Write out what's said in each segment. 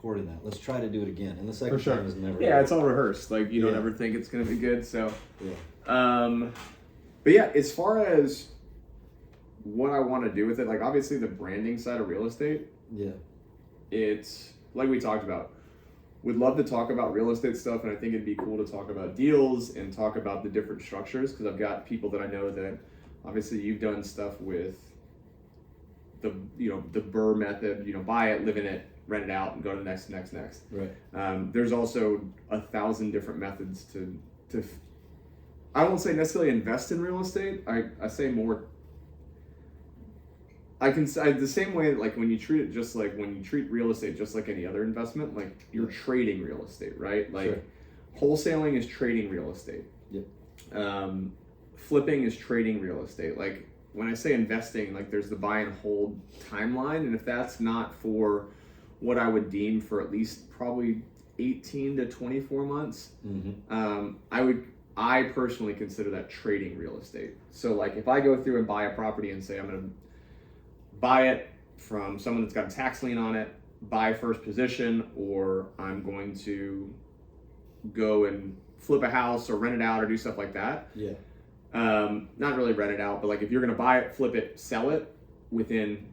recording that. Let's try to do it again. And the For second sure. time is never. Yeah, it's all rehearsed. Like you don't Yeah. ever think it's gonna be good. So, Yeah. but yeah, as far as what I want to do with it, like obviously the branding side of real estate, Yeah. it's like we talked about. Would love to talk about real estate stuff, and I think it'd be cool to talk about deals and talk about the different structures because I've got people that I know that obviously you've done stuff with the the BRRRR method, buy it, live in it, rent it out, and go to the next. Right. There's also 1,000 different methods to I won't say necessarily invest in real estate. I say more. I can say the same way like when you treat it just like when you treat real estate just like any other investment, like you're trading real estate, right? Like Sure. wholesaling is trading real estate. Yep. Flipping is trading real estate. Like when I say investing, like there's the buy and hold timeline, and if that's not for what I would deem for at least probably 18 to 24 months, I personally consider that trading real estate. So like if I go through and buy a property and say I'm going to buy it from someone that's got a tax lien on it, buy first position, or I'm going to go and flip a house or rent it out or do stuff like that. Yeah. Not really rent it out, but like if you're going to buy it, flip it, sell it within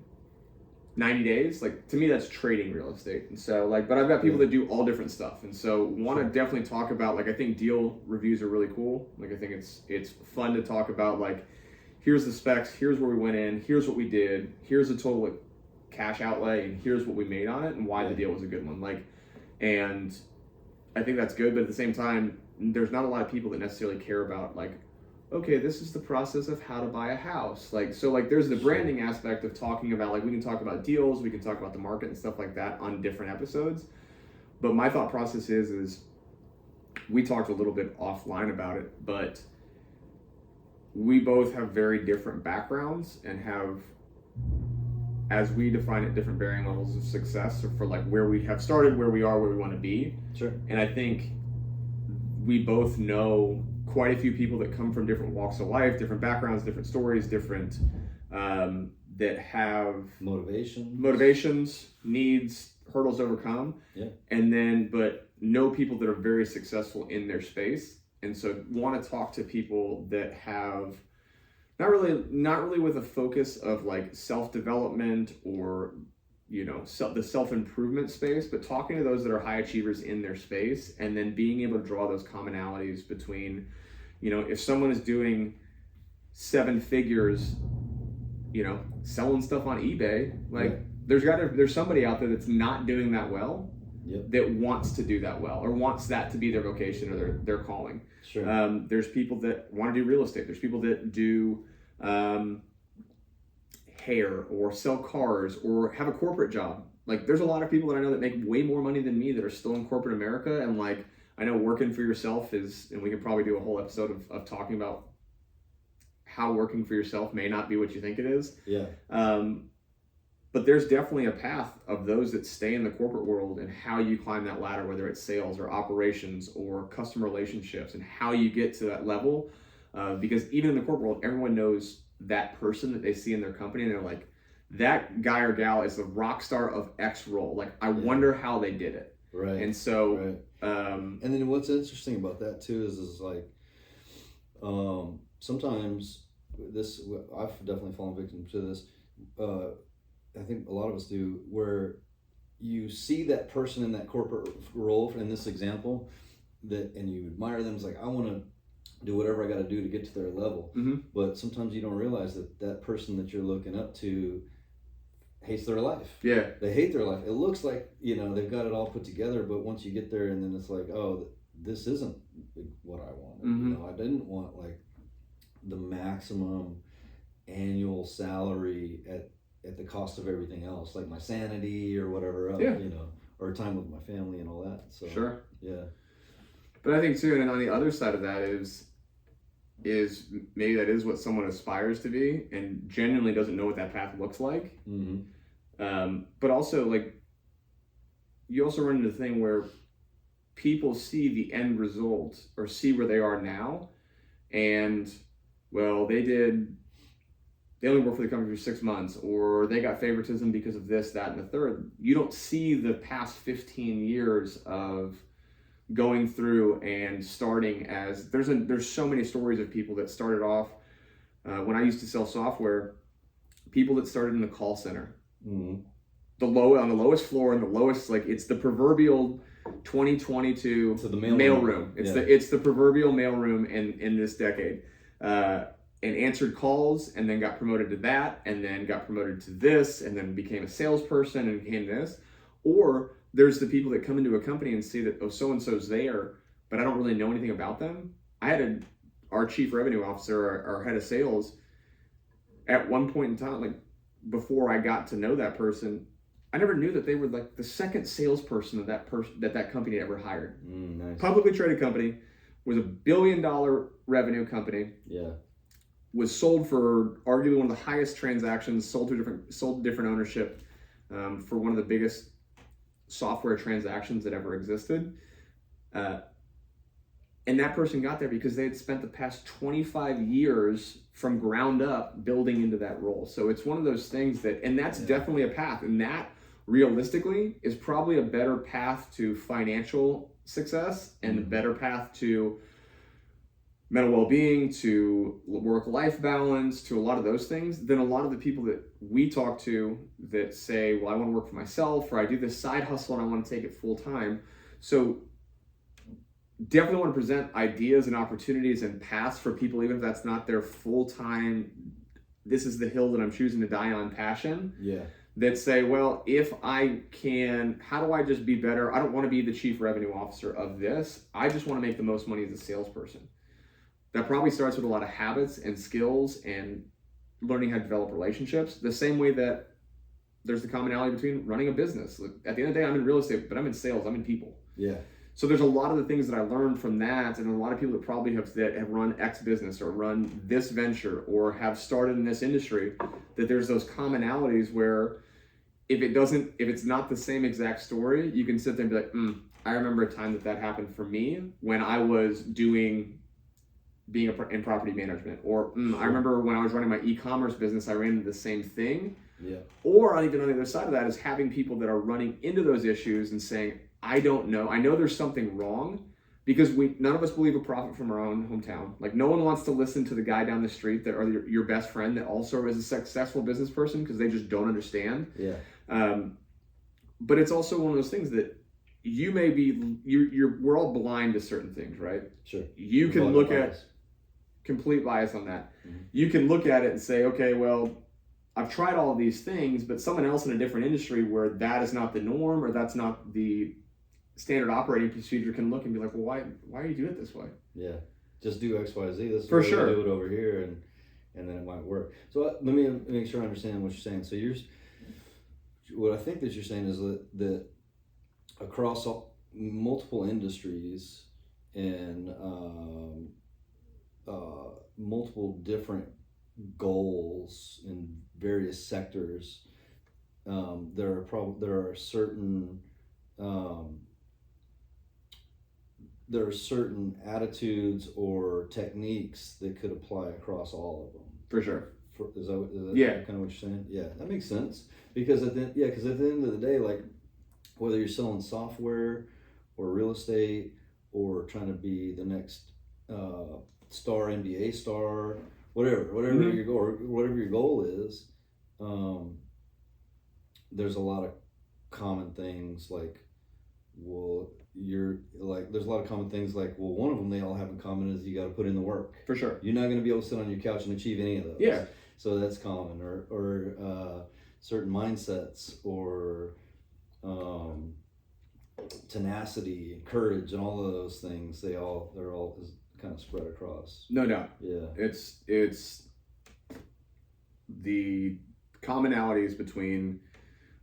90 days, like to me that's trading real estate. And so like, but I've got people that do all different stuff, and so want to definitely talk about like I think deal reviews are really cool. Like I think it's fun to talk about like here's the specs, here's where we went in, here's what we did, here's the total cash outlay, and here's what we made on it and why the deal was a good one. Like, and I think that's good, but at the same time there's not a lot of people that necessarily care about like, okay, this is the process of how to buy a house. Like, so like there's the branding aspect of talking about like we can talk about deals, we can talk about the market and stuff like that on different episodes. But my thought process is we talked a little bit offline about it, but we both have very different backgrounds and have, as we define it, different varying levels of success for like where we have started, where we are, where we want to be. Sure. And I think we both know quite a few people that come from different walks of life, different backgrounds, different stories, different that have motivations, needs, hurdles to overcome. Yeah. And then, but know people that are very successful in their space. And so want to talk to people that have not really with a focus of like self-development or the self-improvement space, but talking to those that are high achievers in their space, and then being able to draw those commonalities between, if someone is doing 7 figures, selling stuff on eBay, like there's somebody out there that's not doing that well. Yep. That wants to do that well or wants that to be their vocation or their calling. Sure. There's people that want to do real estate. There's people that do hair or sell cars or have a corporate job. Like there's a lot of people that I know that make way more money than me that are still in corporate America. And like, I know working for yourself is, and we could probably do a whole episode of talking about how working for yourself may not be what you think it is. Yeah. But there's definitely a path of those that stay in the corporate world and how you climb that ladder, whether it's sales or operations or customer relationships, and how you get to that level. Because even in the corporate world, everyone knows that person that they see in their company, and they're like, that guy or gal is the rock star of X role. Like, I wonder how they did it. Right. And so, and then what's interesting about that too is like, sometimes I've definitely fallen victim to this. I think a lot of us do, where you see that person in that corporate role in this example and you admire them. It's like, I want to do whatever I got to do to get to their level. Mm-hmm. But sometimes you don't realize that person that you're looking up to hates their life. Yeah. They hate their life. It looks like, they've got it all put together, but once you get there and then it's like, oh, this isn't what I wanted. Mm-hmm. I didn't want like the maximum annual salary at the cost of everything else, like my sanity or whatever else, or time with my family and all that. So sure. Yeah. But I think too, and on the other side of that is maybe that is what someone aspires to be and genuinely doesn't know what that path looks like. Mm-hmm. But also like, you also run into the thing where people see the end result or see where they are now, and well, they did they only work for the company for 6 months, or they got favoritism because of this, that, and the third. You don't see the past 15 years of going through and starting as there's so many stories of people that started off when I used to sell software, people that started in the call center, on the lowest floor and the lowest, like, it's the proverbial 2022 to the mailroom. It's the proverbial mailroom in this decade. And answered calls, and then got promoted to that, and then got promoted to this, and then became a salesperson and became this. Or there's the people that come into a company and see that, oh, so-and-so's there, but I don't really know anything about them. I had our chief revenue officer, our head of sales, at one point in time, like before I got to know that person, I never knew that they were like the second salesperson that company ever hired. Nice. Publicly traded company, was $1 billion revenue company. Yeah. Was sold for arguably one of the highest transactions, sold to different ownership, for one of the biggest software transactions that ever existed. And that person got there because they had spent the past 25 years from ground up building into that role. So it's one of those things and that's definitely a path. And that realistically is probably a better path to financial success and a better path to mental well-being, to work-life balance, to a lot of those things, than a lot of the people that we talk to that say, well, I want to work for myself, or I do this side hustle and I want to take it full-time. So definitely want to present ideas and opportunities and paths for people, even if that's not their full-time, this is the hill that I'm choosing to die on passion. Yeah. That say, well, if I can, how do I just be better? I don't want to be the chief revenue officer of this. I just want to make the most money as a salesperson. That probably starts with a lot of habits and skills and learning how to develop relationships. The same way that there's the commonality between running a business. At the end of the day, I'm in real estate, but I'm in sales, I'm in people. Yeah. So there's a lot of the things that I learned from that, and a lot of people that probably have run X business or run this venture or have started in this industry, that there's those commonalities where if it's not the same exact story, you can sit there and be like, I remember a time that happened for me when I was being in property management, or I remember when I was running my e-commerce business, I ran into the same thing. Yeah. Or even on the other side of that is having people that are running into those issues and saying, I don't know. I know there's something wrong, because none of us believe a prophet from our own hometown. Like, no one wants to listen to the guy down the street that or your best friend that also is a successful business person, because they just don't understand. Yeah. But it's also one of those things that you may be, we're all blind to certain things, right? Sure. You can look at complete bias on that. Mm-hmm. You can look at it and say, okay, well, I've tried all of these things, but someone else in a different industry where that is not the norm, or that's not the standard operating procedure, can look and be like, well, why do you do it this way? Yeah. Just do X, Y, Z. This is for the way sure. we do it over here, and then it might work. So let me make sure I understand what you're saying. So what I think that you're saying is that across multiple industries and multiple different goals in various sectors, there are certain attitudes or techniques that could apply across all of them. For sure. Is that yeah, kind of what you're saying? Yeah, that makes sense. Because at the end of the day, like, whether you're selling software or real estate or trying to be the next star, NBA star, whatever mm-hmm. your goal is, there's a lot of common things like, well, there's a lot of common things like, well, one of them they all have in common is you got to put in the work. For sure. You're not going to be able to sit on your couch and achieve any of those. Yeah. So that's common, or certain mindsets, or tenacity, courage, and all of those things. They're all kind of spread across. No doubt. Yeah. It's the commonalities between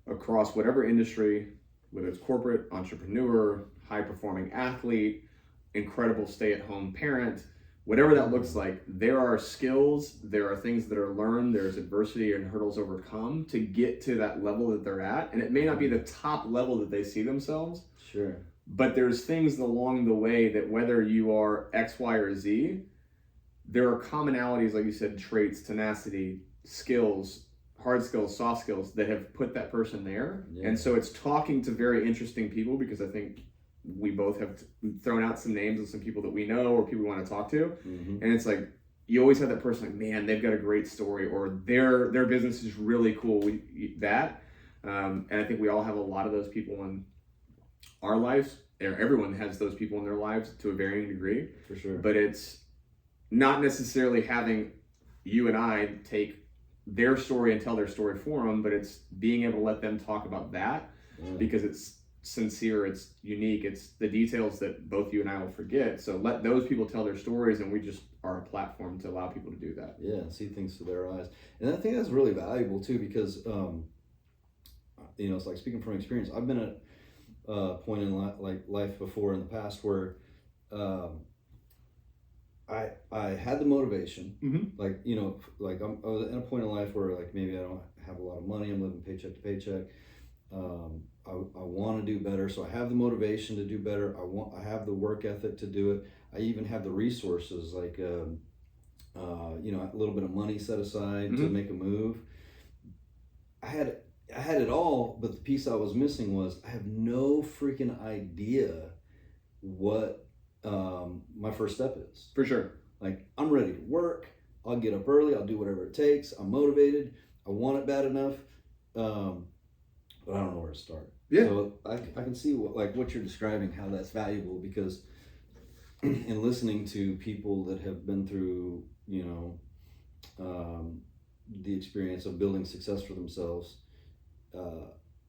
across whatever industry, whether it's corporate, entrepreneur, high performing athlete, incredible stay-at-home parent, whatever that looks like, there are skills, there are things that are learned, there's adversity and hurdles overcome to get to that level that they're at. And it may not be the top level that they see themselves. Sure. But there's things along the way that whether you are X, Y, or Z, there are commonalities, like you said, traits, tenacity, skills, hard skills, soft skills that have put that person there. Yeah. And so it's talking to very interesting people, because I think we both have thrown out some names of some people that we know or people we want to talk to. Mm-hmm. And it's like, you always have that person like, man, they've got a great story, or their business is really cool. And I think we all have a lot of those people in our lives. Everyone has those people in their lives to a varying degree. For sure. But it's not necessarily having you and I take their story and tell their story for them, but it's being able to let them talk about that, because it's sincere, it's unique, it's the details that both you and I will forget. So let those people tell their stories, and we just are a platform to allow people to do that. Yeah, see things through their eyes. And I think that's really valuable too, because it's like speaking from experience. I've been at a point in life before in the past where I had the motivation, Mm-hmm. I was at a point in life where like maybe I don't have a lot of money, I'm living paycheck to paycheck. I want to do better, so I have the motivation to do better. I have the work ethic to do it. I even have the resources, like a little bit of money set aside to make a move. I had it all, but the piece I was missing was I have no freaking idea what my first step is. For sure. Like, I'm ready to work. I'll get up early. I'll do whatever it takes. I'm motivated. I want it bad enough. But I don't know where to start. Yeah. So I can see what you're describing, how that's valuable, because in listening to people that have been through, the experience of building success for themselves,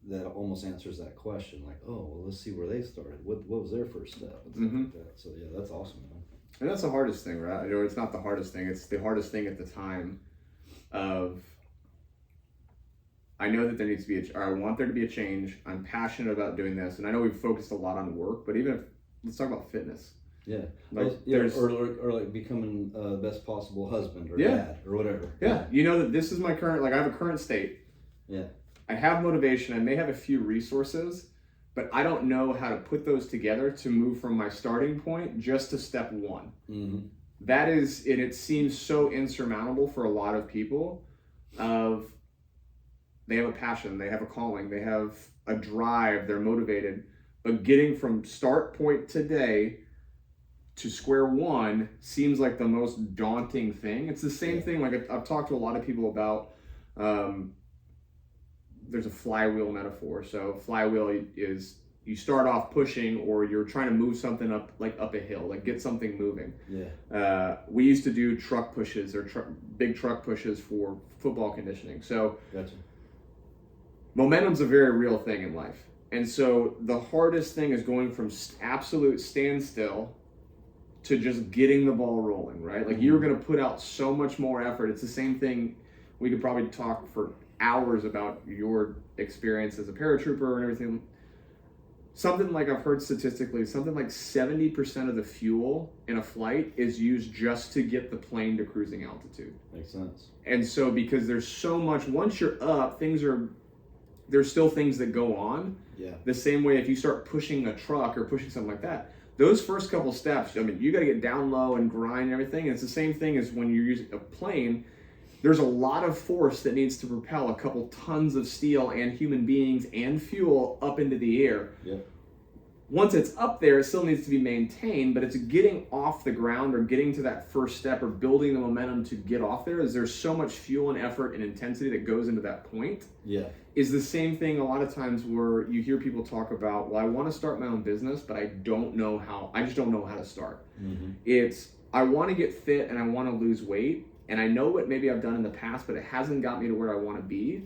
that almost answers that question. Like, oh, well, let's see where they started. What was their first step? And stuff like that. So yeah, that's awesome, man. And that's the hardest thing, right? Or it's not the hardest thing. It's the hardest thing at the time of, I know that there needs to be I want there to be a change. I'm passionate about doing this. And I know we've focused a lot on work, but let's talk about fitness. Yeah. Like, or like becoming the best possible husband or dad or whatever. Yeah. You know that this is my current, I have a current state. Yeah. I have motivation. I may have a few resources, but I don't know how to put those together to move from my starting point just to step one. Mm-hmm. That is, and it seems so insurmountable for a lot of people. They have a passion, they have a calling, they have a drive, they're motivated, but getting from start point today to square one seems like the most daunting thing. It's the same thing, like I've talked to a lot of people about, there's a flywheel metaphor. So flywheel is, you start off pushing, or you're trying to move something up a hill, like get something moving. Yeah. We used to do truck pushes, or big truck pushes for football conditioning. So Gotcha. Momentum's a very real thing in life. And so the hardest thing is going from absolute standstill to just getting the ball rolling, right? Like, you're going to put out so much more effort. It's the same thing. We could probably talk for hours about your experience as a paratrooper and everything. Something like, I've heard statistically, something like 70% of the fuel in a flight is used just to get the plane to cruising altitude. Makes sense. And so, because there's so much, once you're up, there's still things that go on. Yeah. The same way if you start pushing a truck or pushing something like that, those first couple steps, I mean, you got to get down low and grind and everything. And it's the same thing as when you're using a plane. There's a lot of force that needs to propel a couple tons of steel and human beings and fuel up into the air. Yeah. Once it's up there, it still needs to be maintained, but it's getting off the ground or getting to that first step or building the momentum to get off there. Is there's so much fuel and effort and intensity that goes into that point. Yeah. Is the same thing a lot of times where you hear people talk about, well, I want to start my own business, but I just don't know how to start. Mm-hmm. It's, I want to get fit and I want to lose weight, and I know what maybe I've done in the past, but it hasn't got me to where I want to be.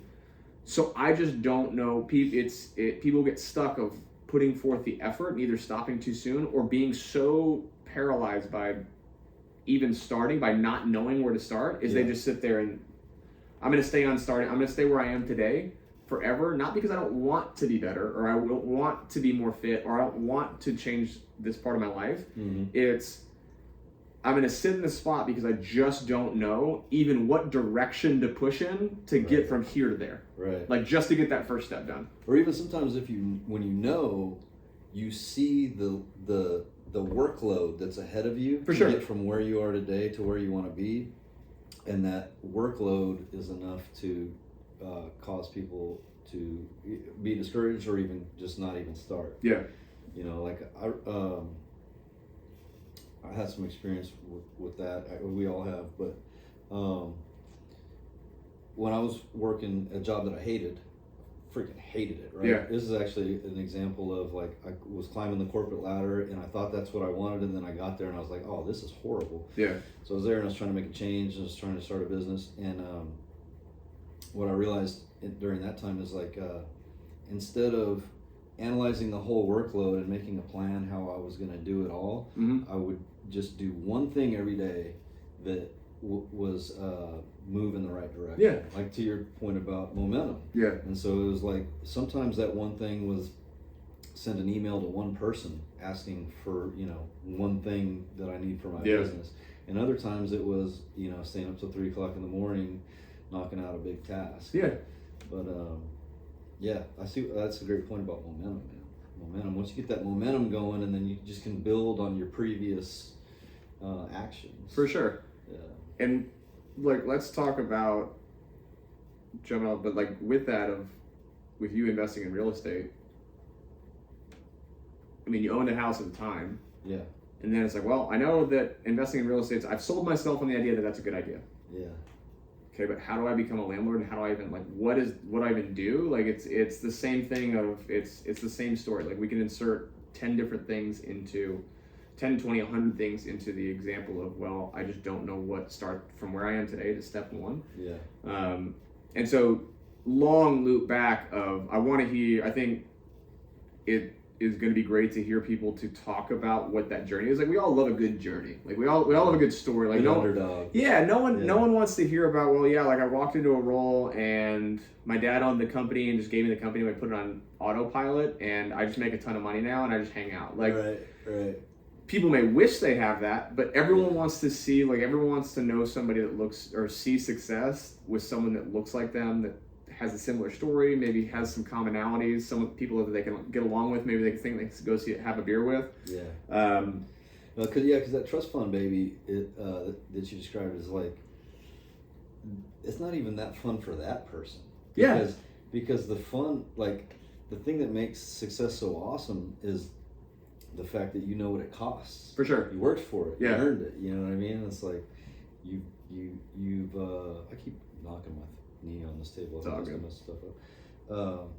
So I just don't know. People get stuck of putting forth the effort and either stopping too soon or being so paralyzed by even starting, by not knowing where to start, is they just sit there and, I'm going to stay on starting. I'm going to stay where I am today forever, not because I don't want to be better or I don't want to be more fit or I don't want to change this part of my life. Mm-hmm. It's, I'm going to sit in this spot because I just don't know even what direction to push in to get from here to there. Right. Like, just to get that first step done. Or even sometimes when you see the workload that's ahead of you For to sure. get from where you are today to where you want to be. and that workload is enough to cause people to be discouraged or even just not even start. Yeah. You know, like I had some experience with that. We all have, but when I was working a job that I hated, freaking hated it, right? Yeah. This is actually an example of like I was climbing the corporate ladder and I thought that's what I wanted, and then I got there and I was like, oh, this is horrible. Yeah. So I was there and I was trying to make a change and I was trying to start a business, and what I realized during that time is like instead of analyzing the whole workload and making a plan how I was going to do it all, Mm-hmm. I would just do one thing every day that was move in the right direction. Yeah. Like to your point about momentum. Yeah. And so it was like sometimes that one thing was send an email to one person asking for, you know, one thing that I need for my Yeah. business. And other times it was, you know, staying up till 3 o'clock in the morning, knocking out a big task. Yeah. But yeah, I see. That's a great point about momentum, man. Momentum. Once you get that momentum going, and then you just can build on your previous actions. For sure. Yeah. And like, let's talk about jumping out, but like with that with you investing in real estate, I mean, you owned a house at the time, Yeah. and then it's like, well, I know that investing in real estate, I've sold myself on the idea that that's a good idea. Yeah. Okay, but how do I become a landlord, and how do I even what do I even do? Like it's the same thing it's the same story. Like we can insert 10 different things into 10, 20, 100 things into the example of, well, I just don't know what to start from where I am today to step one. Yeah. And so long loop back of I want to hear, I think it is going to be great to hear people to talk about what that journey is. Like we all love a good journey. Like we all love a good story. Like Good underdog. yeah, no one wants to hear about, well, yeah, like I walked into a role and my dad owned the company and just gave me the company and I put it on autopilot and I just make a ton of money now and I just hang out. Like right. people may wish they have that, but everyone wants to see, like everyone wants to know somebody that looks or see success with someone that looks like them, that has a similar story, maybe has some commonalities, some people that they can get along with, maybe they think they can go have a beer with. Yeah. Because that trust fund baby that you described is like, it's not even that fun for that person. Because the fun, like the thing that makes success so awesome is the fact that you know what it costs. For sure. You worked for it. Yeah. You earned it. You know what I mean? It's like you've I keep knocking my knee on this table. It's all I'm good. mess stuff up.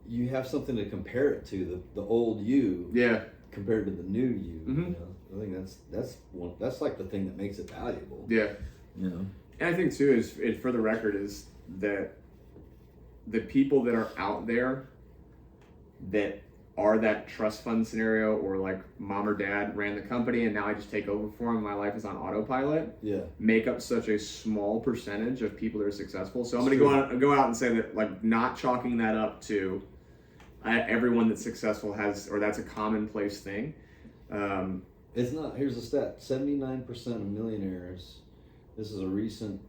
You have something to compare it to, the old you Yeah. compared to the new you. Mhm. You know? I think that's like the thing that makes it valuable. Yeah. You know. And I think too is for the record is that the people that are out there that are that trust fund scenario, or like mom or dad ran the company and now I just take over for them, my life is on autopilot, Yeah. make up such a small percentage of people that are successful. So I'm going It's to go out and say that, like, not chalking that up to everyone that's successful has, or that's a commonplace thing. It's not. Here's a stat: 79% of millionaires. This is a recent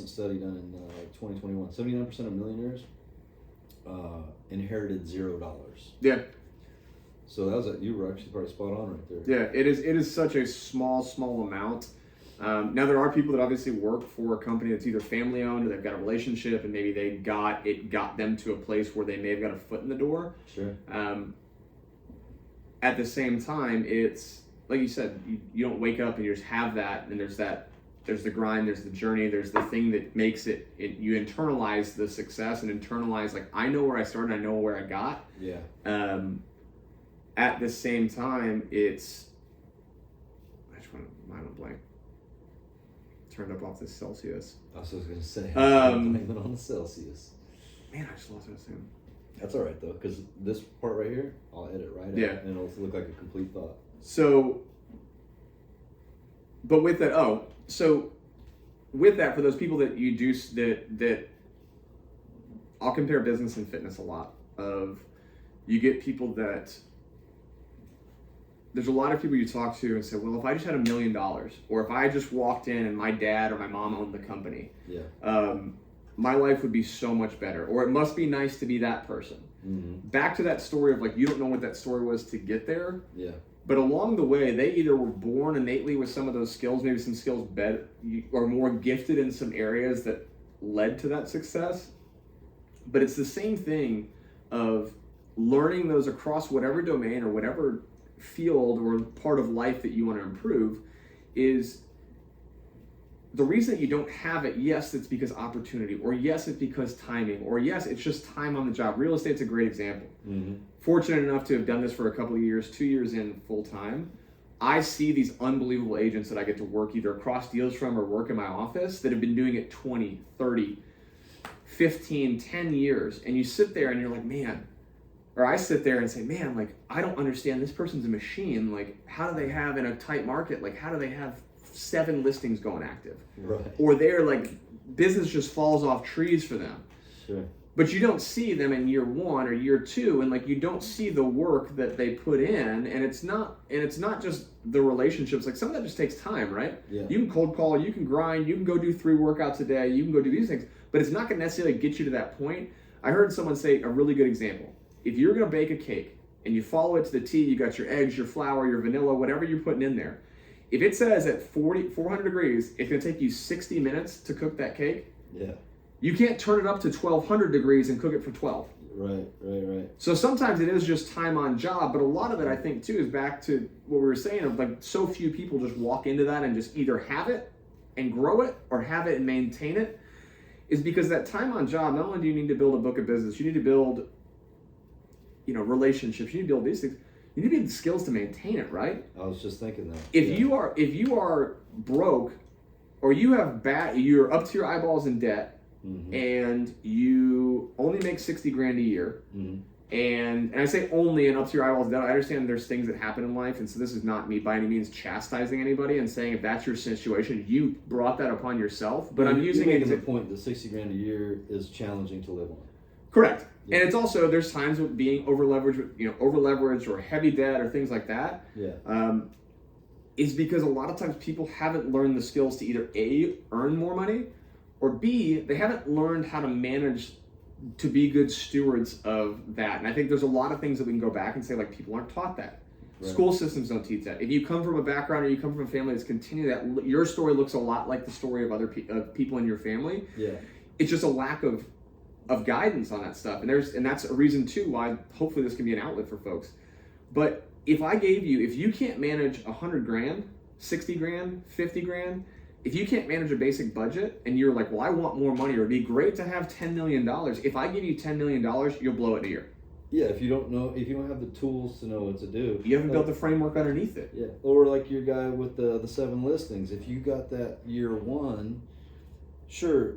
study done in 2021. 79% of millionaires inherited $0. Yeah. So that was you were actually probably spot on right there. Yeah, it is such a small amount. Now there are people that obviously work for a company that's either family owned or they've got a relationship and maybe it got them to a place where they may have got a foot in the door. Sure. At the same time, it's like you said, you don't wake up and you just have that, and there's the grind, there's the journey, there's the thing that makes it you internalize the success and internalize, like, I know where I started, I know where I got. Yeah. At the same time, it's, I just went mind on blank. Turned up off this Celsius. I was going to say. Um, Blame it on the Celsius. Man, I just lost what I was saying. That's all right though, because this part right here, I'll edit right Yeah. out, and it'll look like a complete thought. So, but with that, for those people that you do, that I'll compare business and fitness a lot. Of you get people that, there's a lot of people you talk to and say, well, if I just had $1 million, or if I just walked in and my dad or my mom owned the company, Yeah. my life would be so much better. Or it must be nice to be that person. Mm-hmm. Back to that story of, like, you don't know what that story was to get there. Yeah. But along the way, they either were born innately with some of those skills, maybe some skills better, or more gifted in some areas that led to that success. But it's the same thing of learning those across whatever domain or whatever field or part of life that you want to improve. Is the reason that you don't have it, yes, it's because opportunity, or yes, it's because timing, or yes, it's just time on the job. Real estate's a great example. Fortunate enough to have done this for a couple of years, 2 years in full time. I see these unbelievable agents that I get to work either across deals from or work in my office that have been doing it 20, 30, 15, 10 years. And you sit there and you're like, man, or I sit there and say, man, like, I don't understand. This person's a machine. Like, how do they have in a tight market? Like, how do they have 7 listings going active? Right. Or they're like, business just falls off trees for them. Sure. But you don't see them in year 1 or year 2, and like you don't see the work that they put in, and it's not just the relationships. Like some of that just takes time, right? Yeah. You can cold call, you can grind, you can go do 3 workouts a day, you can go do these things, but it's not going to necessarily get you to that point. I heard someone say a really good example. If you're going to bake a cake and you follow it to the T, you got your eggs, your flour, your vanilla, whatever you're putting in there. If it says at 400 degrees, it's going to take you 60 minutes to cook that cake. Yeah. You can't turn it up to 1200 degrees and cook it for 12. Right. So sometimes it is just time on job, but a lot of it I think too is back to what we were saying of like so few people just walk into that and just either have it and grow it or have it and maintain it, is because that time on job, not only do you need to build a book of business, you need to build, relationships, you need to build these things, you need to be the skills to maintain it, right? I was just thinking that. If you are broke or you're up to your eyeballs in debt, and you only make 60 grand a year, and I say only and up to your eyeballs in debt, I understand there's things that happen in life, and so this is not me by any means chastising anybody and saying if that's your situation, you brought that upon yourself, but I'm using it to the point that 60 grand a year is challenging to live on. Correct. Yeah. And it's also, there's times with being over leveraged or heavy debt or things like that. Yeah. Is because a lot of times people haven't learned the skills to either A, earn more money, or B, they haven't learned how to manage to be good stewards of that. And I think there's a lot of things that we can go back and say, like, people aren't taught that. Right. School systems don't teach that. If you come from a background or you come from a family that's continued that, your story looks a lot like the story of other people in your family. Yeah. It's just a lack of guidance on that stuff. And that's a reason too why hopefully this can be an outlet for folks. But if you can't manage 100 grand, 60 grand, 50 grand, if you can't manage a basic budget and you're like, well, I want more money, or it'd be great to have $10 million. If I give you $10 million, you'll blow it in a year. Yeah, if you don't have the tools to know what to do. You haven't built the framework underneath it. Yeah, or like your guy with the 7 listings. If you got that year 1, sure,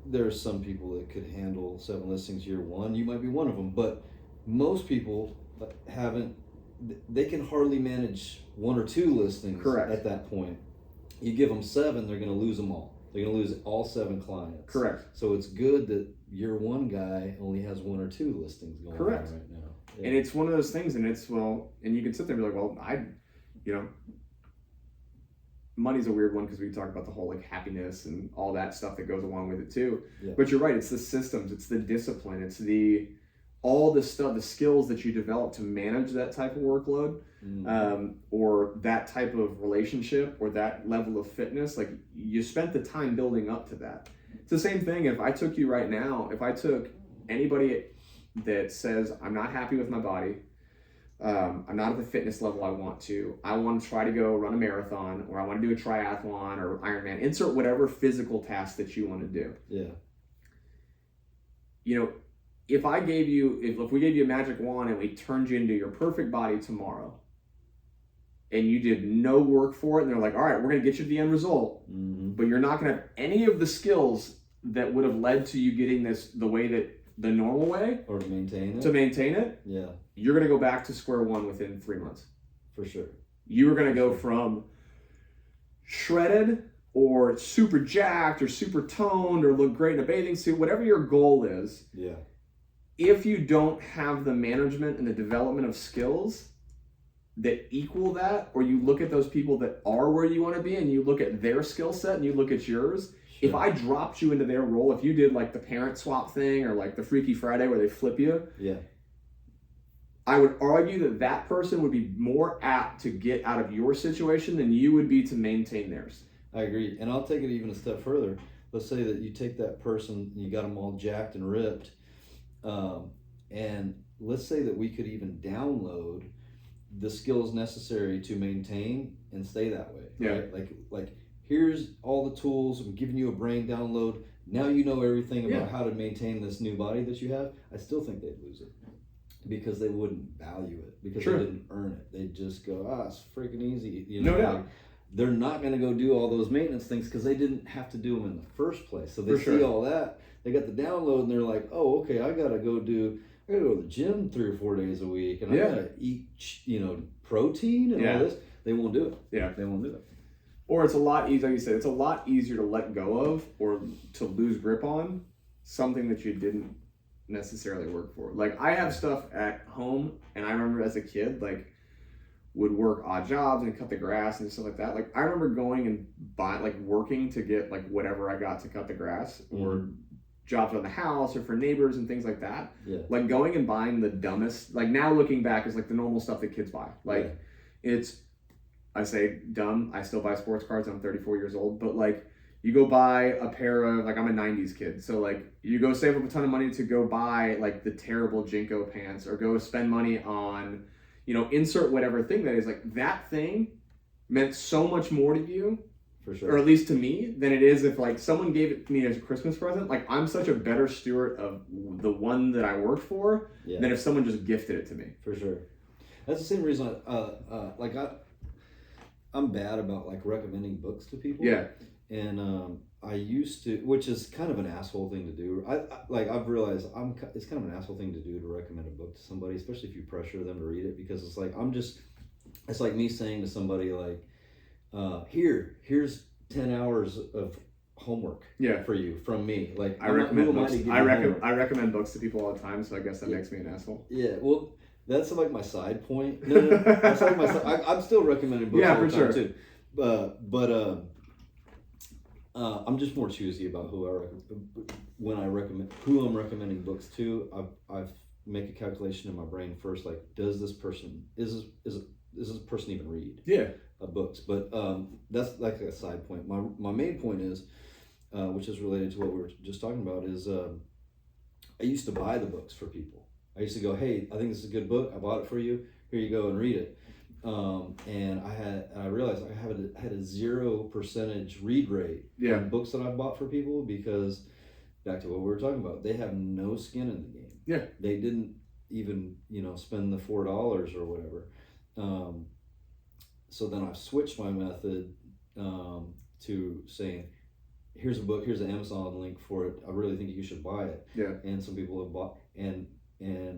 there's some people that could handle 7 listings year 1. You might be one of them, but most people haven't. They can hardly manage 1 or 2 listings. Correct. At that point. You give them 7, they're going to lose them all. They're going to lose all 7 clients. Correct. So it's good that your 1 guy only has 1 or 2 listings going on right now. Yeah. And it's one of those things, and and you can sit there and be like, well, money's a weird one because we talk about the whole like happiness and all that stuff that goes along with it too. Yeah. But you're right, it's the systems, it's the discipline, it's all the stuff, the skills that you develop to manage that type of workload, or that type of relationship, or that level of fitness. Like, you spent the time building up to that. It's the same thing if I took you right now, if I took anybody that says, I'm not happy with my body, I'm not at the fitness level I want to try to go run a marathon, or I want to do a triathlon or Ironman, insert whatever physical task that you want to do. Yeah. If we gave you a magic wand and we turned you into your perfect body tomorrow, and you did no work for it, and they're like, all right, we're going to get you to the end result, but you're not going to have any of the skills that would have led to you getting this the way that the normal way, or to maintain it, yeah, you're going to go back to square one within 3 months. For sure. You were going to go from shredded or super jacked or super toned or look great in a bathing suit, whatever your goal is. Yeah. If you don't have the management and the development of skills that equal that, or you look at those people that are where you want to be and you look at their skill set and you look at yours, sure. If I dropped you into their role, if you did like the parent swap thing or like the Freaky Friday where they flip you, yeah, I would argue that that person would be more apt to get out of your situation than you would be to maintain theirs. I agree. And I'll take it even a step further. Let's say that you take that person, you got them all jacked and ripped, and let's say that we could even download the skills necessary to maintain and stay that way. Yeah. Right? Like here's all the tools. I'm giving you a brain download. Now you know everything about how to maintain this new body that you have. I still think they'd lose it because they wouldn't value it because they didn't earn it. They'd just go, it's freaking easy. You know, no doubt. like, they're not going to go do all those maintenance things because they didn't have to do them in the first place. So they see all that. They got the download and they're like, oh, okay, I got to go to the gym 3 or 4 days a week and I got to eat, protein and all this. They won't do it. Yeah. They won't do it. Or it's a lot easier, like you said, it's a lot easier to let go of or to lose grip on something that you didn't necessarily work for. Like I have stuff at home and I remember as a kid, like would work odd jobs and cut the grass and stuff like that. Like I remember going and working to get like whatever I got to cut the grass or jobs around the house or for neighbors and things like that. Yeah. Like going and buying the dumbest, like now looking back is like the normal stuff that kids buy. Like it's, I say dumb, I still buy sports cards, I'm 34 years old, but like you go buy a pair of, like I'm a 90s kid, so like you go save up a ton of money to go buy like the terrible Jinko pants or go spend money on, insert whatever thing that is. Like that thing meant so much more to you, for sure, or at least to me, than it is if like someone gave it to me as a Christmas present. Like I'm such a better steward of the one that I worked for than if someone just gifted it to me. For sure. That's the same reason I'm bad about like recommending books to people. Yeah. And I used to, which is kind of an asshole thing to do. I've realized it's kind of an asshole thing to do to recommend a book to somebody, especially if you pressure them to read it, because it's like it's like me saying to somebody like, here's 10 hours of homework for you from me. Like I recommend books. I recommend books to people all the time, so I guess that makes me an asshole. Yeah, well, that's like my side point. No, that's like my side. I'm still recommending books all the time too. But I'm just more choosy about who I'm recommending books to. I make a calculation in my brain first, like, does this person is this person even read books? But that's like a side point. My main point is, which is related to what we were just talking about, is I used to buy the books for people. I used to go, hey, I think this is a good book. I bought it for you. Here you go and read it. And I realized I had a 0% read rate on books that I bought for people, because back to what we were talking about, they have no skin in the game. Yeah. They didn't even, spend the $4 or whatever. So then I switched my method to saying, here's a book, here's an Amazon link for it. I really think you should buy it. Yeah. And some people have bought, and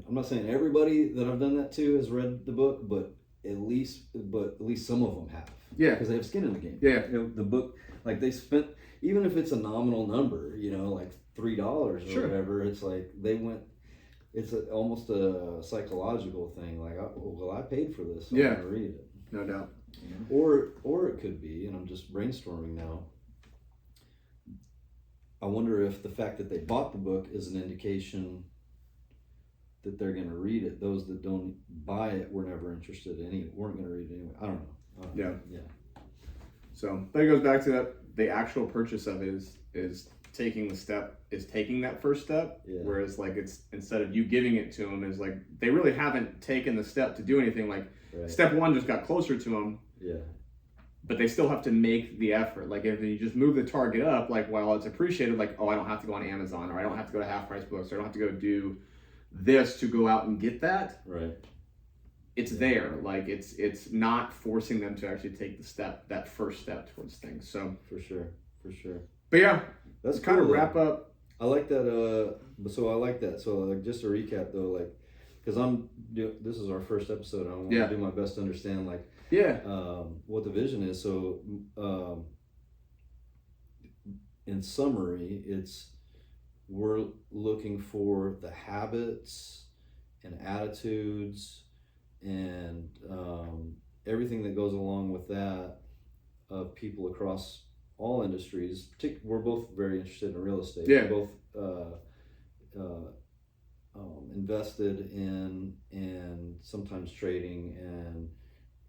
I'm not saying everybody that I've done that to has read the book, but at least some of them have. Yeah. Because they have skin in the game. Yeah. The book, like they spent, even if it's a nominal number, like $3 or whatever, it's like they went, it's almost a psychological thing. Like, I paid for this, so I'm going to read it. No doubt. Or it could be, and I'm just brainstorming now, I wonder if the fact that they bought the book is an indication that they're going to read it. Those that don't buy it were never interested weren't going to read it anyway. I don't know. Yeah. So that goes back to that. The actual purchase of it is taking that first step. Yeah. Whereas like it's, instead of you giving it to them, is like they really haven't taken the step to do anything. Like step one just got closer to them. Yeah. But they still have to make the effort. Like if you just move the target up, like while it's appreciated, like, oh, I don't have to go on Amazon, or I don't have to go to Half Price Books, or I don't have to go do this to go out and get that. Right. It's there. Like it's not forcing them to actually take that first step towards things. So for sure. But yeah, that's kind of wrap up. I like that. So I like that. So like, just to recap though, like, because this is our first episode. I want to do my best to understand like what the vision is. So in summary, we're looking for the habits and attitudes and everything that goes along with that of people across all industries. We're both very interested in real estate. Yeah. We're both invested in and sometimes trading and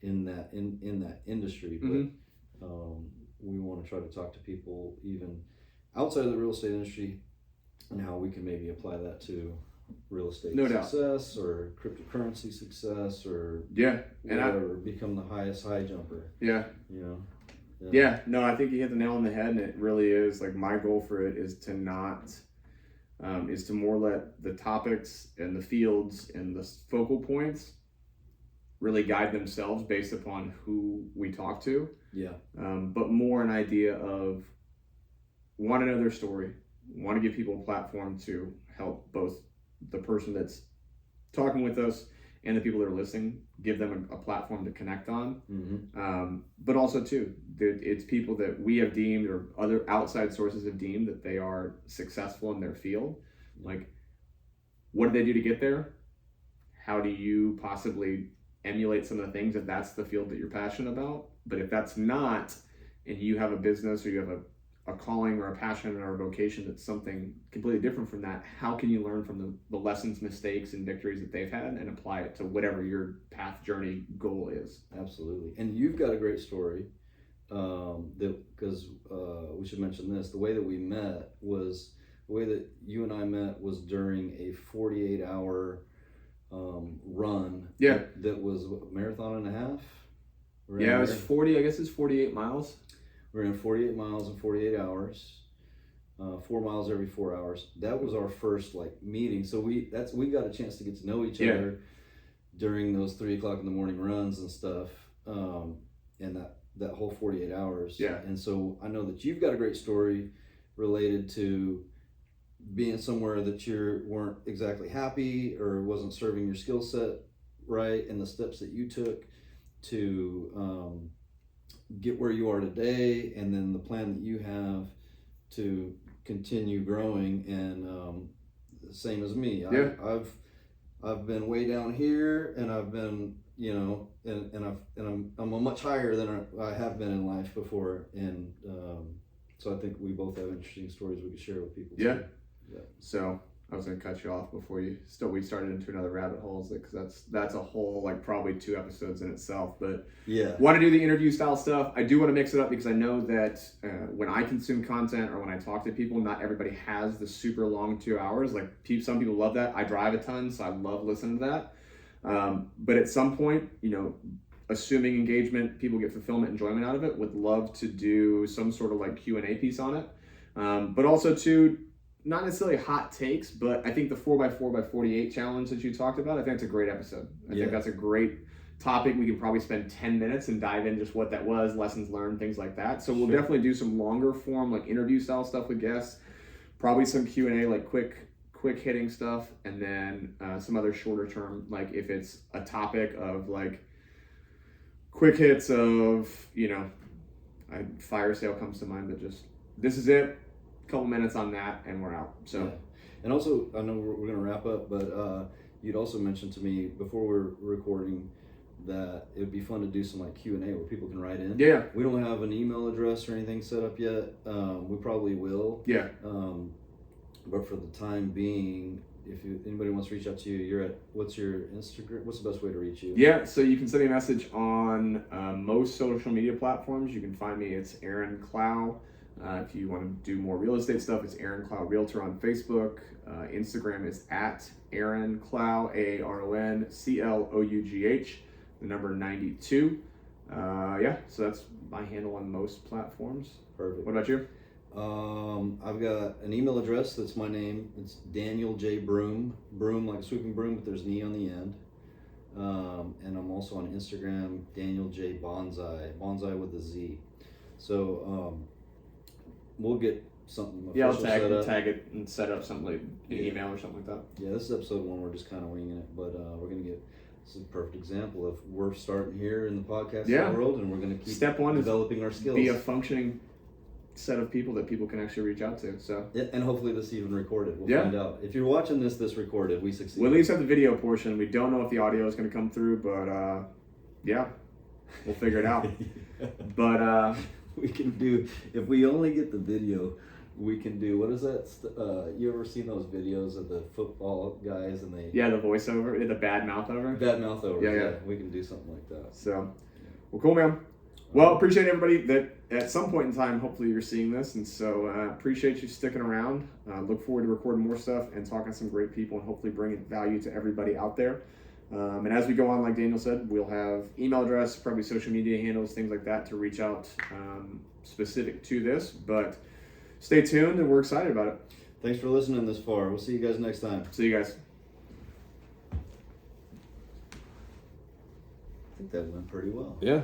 in that industry. Mhm. But we want to try to talk to people even outside of the real estate industry and how we can maybe apply that to real estate No doubt. success or cryptocurrency success or Yeah, and whatever, become the highest high jumper, yeah. you know. Yeah, no, I think you hit the nail on the head, and it really is like my goal for it is to not, is to more let the topics and the fields and the focal points really guide themselves based upon who we talk to. Yeah. But more an idea of want to know their story, want to give people a platform to help both the person that's talking with us and the people that are listening, give them a platform to connect on. Mm-hmm. But also too, it's people that we have deemed or other outside sources have deemed that they are successful in their field. Like, what did they do to get there? How do you possibly emulate some of the things if that's the field that you're passionate about? But if that's not, and you have a business or you have a calling or a passion or a vocation that's something completely different from that, how can you learn from the lessons, mistakes, and victories that they've had and apply it to whatever your path, journey, goal is? Absolutely. And you've got a great story. Because we should mention this, the way that we met was, the way that you and I met was during a 48-hour run. Yeah. That was a marathon and a half. Yeah, it was 40, I guess it's 48 miles. We're in 48 miles in 48 hours, 4 miles every 4 hours. That was our first meeting. So we got a chance to get to know each other during those 3 o'clock in the morning runs and stuff. And that whole 48 hours. Yeah. And so I know that you've got a great story related to being somewhere that you weren't exactly happy or wasn't serving your skill set right, and the steps that you took to get where you are today, and then the plan that you have to continue growing. And same as me. Yeah. I've been way down here, and I've been, and I'm a much higher than I have been in life before, and so I think we both have interesting stories we could share with people. Yeah. Too. Yeah. So I was gonna cut you off before we started into another rabbit hole, because that's a whole probably 2 episodes in itself. But yeah, want to do the interview style stuff. I do want to mix it up because I know that when I consume content or when I talk to people, not everybody has the super long 2 hours. Some people love that. I drive a ton, so I love listening to that. But at some point, assuming engagement, people get fulfillment, enjoyment out of it, would love to do some sort of Q&A piece on it. But also too, not necessarily hot takes, but I think the 4x4x48 challenge that you talked about, I think it's a great episode. I think that's a great topic. We could probably spend 10 minutes and dive in just what that was, lessons learned, things like that. So we'll definitely do some longer form, interview style stuff with guests, probably some Q&A, quick hitting stuff, and then some other shorter term, if it's a topic of quick hits of, fire sale comes to mind, but just, this is it. Couple minutes on that and we're out. So and also, I know we're gonna wrap up, but you'd also mentioned to me before we're recording that it would be fun to do some Q&A where people can write in. Yeah, we don't have an email address or anything set up yet. We probably will. Yeah. But for the time being, if anybody wants to reach out to you, you're at, what's your Instagram? What's the best way to reach you? Yeah, so you can send me a message on most social media platforms. You can find me, it's Aaron Clow. If you want to do more real estate stuff, it's Aaron Clow Realtor on Facebook. Instagram is at Aaron Clow, AARONCLOUGH, the number 92. So that's my handle on most platforms. Perfect. What about you? I've got an email address that's my name. It's Daniel J. Broom. Broom like a sweeping broom, but there's an E on the end. And I'm also on Instagram, Daniel J. Bonsai. Bonsai with a Z. So, we'll get something official I'll set up. tag it and set up something an email or something like that. Yeah, this is episode 1. We're just kind of winging it, but we're gonna get. This is a perfect example of we're starting here in the podcast world, and we're gonna keep Step 1 developing our skills. Be a functioning set of people that people can actually reach out to. So and hopefully this even recorded. We'll find out. If you're watching this recorded, we succeeded. We'll at least have the video portion. We don't know if the audio is going to come through, but we'll figure it out. But we can do, if we only get the video we can do, what is that? You ever seen those videos of the football guys and they Yeah, the voiceover, the bad mouth over. bad mouth over? Yeah. We can do something like that. So, well, cool, man. Well, appreciate everybody that at some point in time, hopefully you're seeing this. And so appreciate you sticking around. Look forward to recording more stuff and talking to some great people and hopefully bringing value to everybody out there. And as we go on, like Daniel said, we'll have email address, probably social media handles, things like that to reach out specific to this. But stay tuned and we're excited about it. Thanks for listening this far. We'll see you guys next time. See you guys. I think that went pretty well. Yeah.